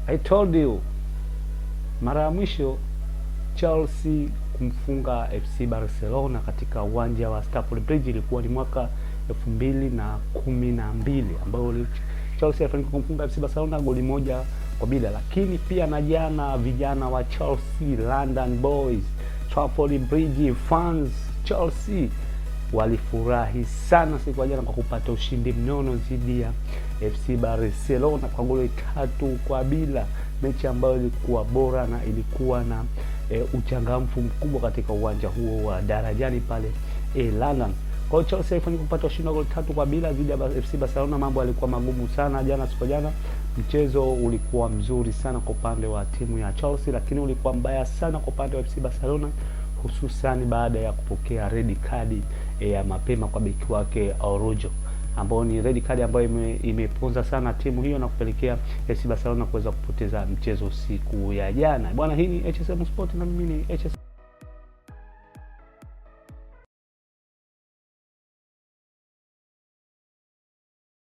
I told you, mara ya mwisho Chelsea kumfunga FC Barcelona katika uwanja wa Stamford Bridge ilikuwa ni mwaka 2012 ambao Chelsea alifanikiwa kumfunga FC Barcelona goli 1-0, lakini pia na jana vijana wa Chelsea, London Boys, Stamford Bridge fans Chelsea walifurahi sana siku ya jana kwa kupata ushindi mnono dhidi ya FC Barcelona kwa goli 3-0, mechi ambayo ilikuwa bora na ilikuwa na uchangamfu mkubwa katika uwanja huo wa Darajani pale London. Kwa hiyo Chelsea ilifanikiwa kupata ushindi wa goli 3-0 dhidi ya FC Barcelona. Mambo yalikuwa magumu sana jana, siku jana mchezo ulikuwa mzuri sana kwa upande wa timu ya Chelsea, lakini ulikuwa mbaya sana kwa upande wa FC Barcelona, hususan baada ya kupokea red card ya mapema kwa beki wake Araujo, ambao ni red card ambayo imeponza sana timu hiyo na kupelekea FC Barcelona kuweza kupoteza mchezo siku ya jana. Bwana, hii ni HSM Sport na mimi ni HS